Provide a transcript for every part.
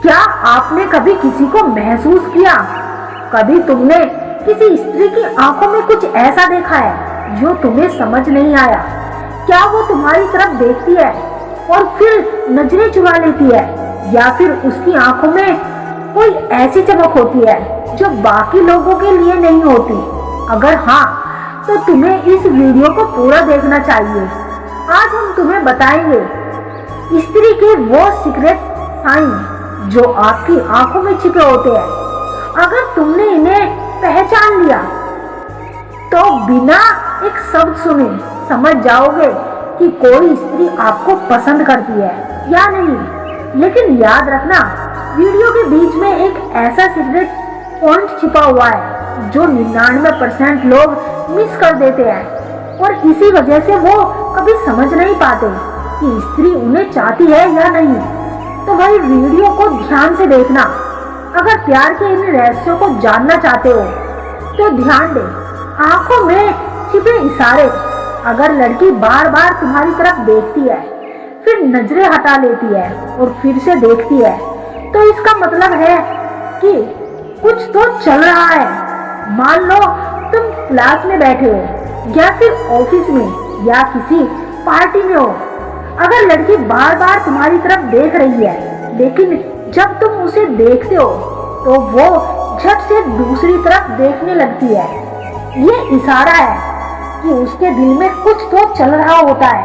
क्या आपने कभी किसी को महसूस किया, कभी तुमने किसी स्त्री की आंखों में कुछ ऐसा देखा है जो तुम्हें समझ नहीं आया? क्या वो तुम्हारी तरफ देखती है और फिर नजरें चुरा लेती है, या फिर उसकी आंखों में कोई ऐसी चमक होती है जो बाकी लोगों के लिए नहीं होती? अगर हाँ, तो तुम्हें इस वीडियो को पूरा देखना चाहिए। आज हम तुम्हें बताएंगे स्त्री के वो सीक्रेट साइन जो आपकी आंखों में छिपे होते हैं। अगर तुमने इन्हें पहचान लिया तो बिना एक शब्द सुने समझ जाओगे कि कोई स्त्री आपको पसंद करती है या नहीं। लेकिन याद रखना, वीडियो के बीच में एक ऐसा सीक्रेट पॉइंट छिपा हुआ है जो 99% लोग मिस कर देते हैं, और इसी वजह से वो कभी समझ नहीं पाते कि स्त्री उन्हें चाहती है या नहीं। तो भाई वीडियो को ध्यान से देखना। अगर प्यार के इन रहस्यों को जानना चाहते हो तो ध्यान दे, आंखों में छिपे इशारे। अगर लड़की बार बार तुम्हारी तरफ देखती है, फिर नजरें हटा लेती है और फिर से देखती है, तो इसका मतलब है कि कुछ तो चल रहा है। मान लो तुम क्लास में बैठे हो या फिर ऑफिस में या किसी पार्टी में हो। अगर लड़की बार बार तुम्हारी तरफ देख रही है, लेकिन जब तुम उसे देखते हो तो वो झट से दूसरी तरफ देखने लगती है, ये इशारा है कि उसके दिल में कुछ तो चल रहा होता है।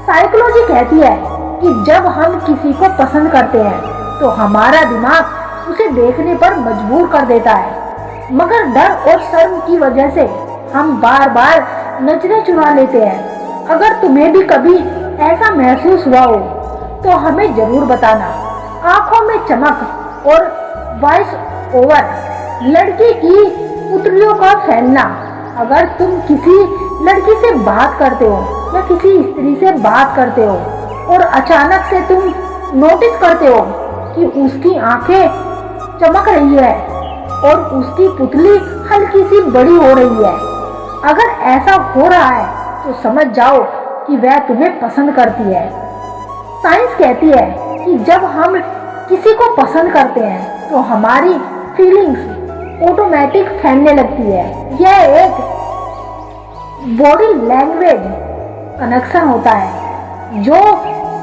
साइकोलॉजी कहती है कि जब हम किसी को पसंद करते हैं तो हमारा दिमाग उसे देखने पर मजबूर कर देता है, मगर डर और शर्म की वजह से हम बार बार नजरें चुरा लेते हैं। अगर तुम्हें भी कभी ऐसा महसूस हुआ हो तो हमें जरूर बताना। आंखों में चमक और वॉइस ओवर, लड़की की पुतलियों का फैलना। अगर तुम किसी लड़की से बात करते हो या किसी स्त्री से बात करते हो और अचानक से तुम नोटिस करते हो कि उसकी आंखें चमक रही है और उसकी पुतली हल्की सी बड़ी हो रही है, अगर ऐसा हो रहा है तो समझ जाओ कि वह तुम्हें पसंद करती है। साइंस कहती है कि जब हम किसी को पसंद करते हैं तो हमारी फीलिंग्स ऑटोमेटिक फैलने लगती है। यह एक बॉडी लैंग्वेज कनेक्शन होता है जो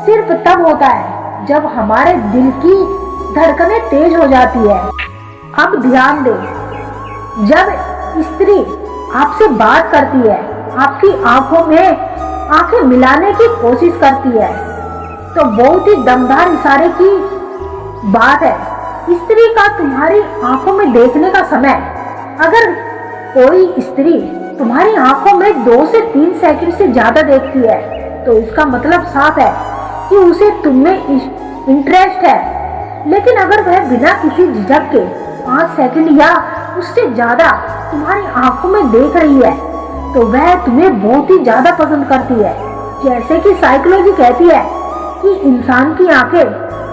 सिर्फ तब होता है जब हमारे दिल की धड़कनें तेज हो जाती है। अब ध्यान दे, जब स्त्री आपसे बात करती है, आपकी आंखों में आंखें मिलाने की कोशिश करती है, तो बहुत ही दमदार इशारे की बात है। स्त्री का तुम्हारी आंखों में देखने का समय, अगर कोई स्त्री तुम्हारी आंखों में 2 से 3 सेकंड से ज्यादा देखती है तो इसका मतलब साफ है कि उसे तुममें इंटरेस्ट है। लेकिन अगर वह बिना किसी झिझक के 5 सेकंड या उससे ज्यादा तुम्हारी आंखों में देख रही है तो वह तुम्हें बहुत ही ज्यादा पसंद करती है। जैसे कि साइकोलॉजी कहती है कि इंसान की आंखें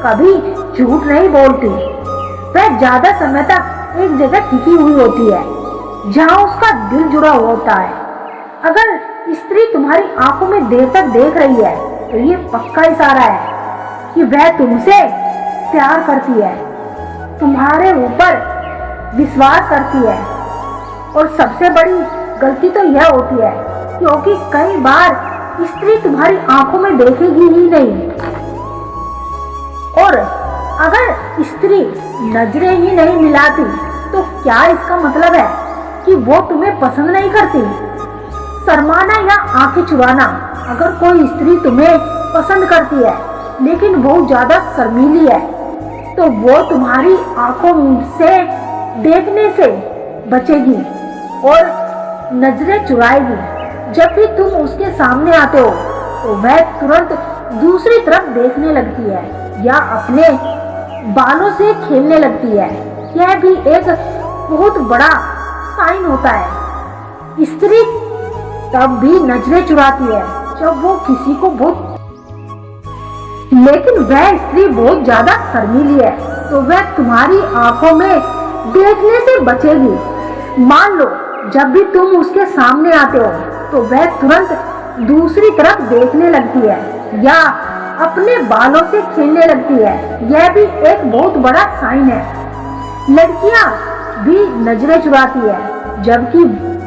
कभी झूठ नहीं बोलती, वह ज्यादा समय तक एक जगह टिकी हुई होती है जहां उसका दिल जुड़ा होता है। अगर स्त्री तुम्हारी आंखों में देर तक देख रही है तो ये पक्का इशारा है कि वह तुमसे प्यार करती है, तुम्हारे ऊपर विश्वास करती है। और सबसे बड़ी गलती तो यह होती है क्योंकि कई बार स्त्री तुम्हारी आंखों में देखेगी ही नहीं, और अगर स्त्री नजरें ही नहीं मिलाती तो क्या इसका मतलब है कि वो तुम्हें पसंद नहीं करती? शर्माना या आंखें चुराना, अगर कोई स्त्री तुम्हें पसंद करती है लेकिन बहुत ज्यादा शर्मीली है तो वो तुम्हारी आंखों से देखने से बचेगी और नजरें चुराएगी। जब भी तुम उसके सामने आते हो तो वह तुरंत दूसरी तरफ देखने लगती है या अपने बालों से खेलने लगती है। यह भी एक बहुत बड़ा साइन होता है। स्त्री तब भी नजरें चुराती है जब वो किसी को बहुत, लेकिन वह स्त्री बहुत ज्यादा शर्मीली है तो वह तुम्हारी आंखों में देखने से बचेगी। मान लो जब भी तुम उसके सामने आते हो तो वह तुरंत दूसरी तरफ देखने लगती है या अपने बालों से खेलने लगती है, यह भी एक बहुत बड़ा साइन है। लड़कियां भी नजरें चुराती है, जबकि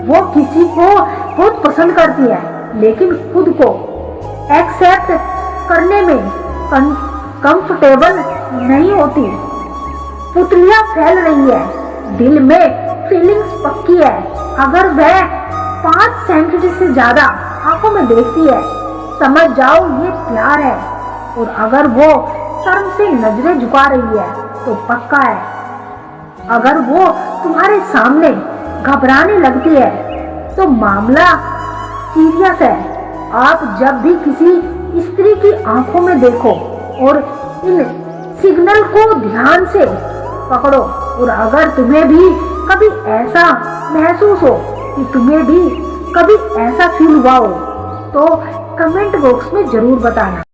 वो किसी को बहुत पसंद करती है, लेकिन खुद को एक्सेप्ट करने में कंफर्टेबल नहीं होती। पुतलियां फैल रही है, दिल में फीलिंग्स पक्की है। अगर वह 5 सेकंड से ज्यादा आंखों में देखती है, समझ जाओ ये प्यार है। और अगर वो शर्म से नजरें झुका रही है तो पक्का है। अगर वो तुम्हारे सामने घबराने लगती है तो मामला सीरियस है। आप जब भी किसी स्त्री की आंखों में देखो और इन सिग्नल को ध्यान से पकड़ो, और अगर तुम्हें भी कभी ऐसा महसूस हो कि तुम्हें भी कभी ऐसा फील हुआ हो तो कमेंट बॉक्स में जरूर बताना।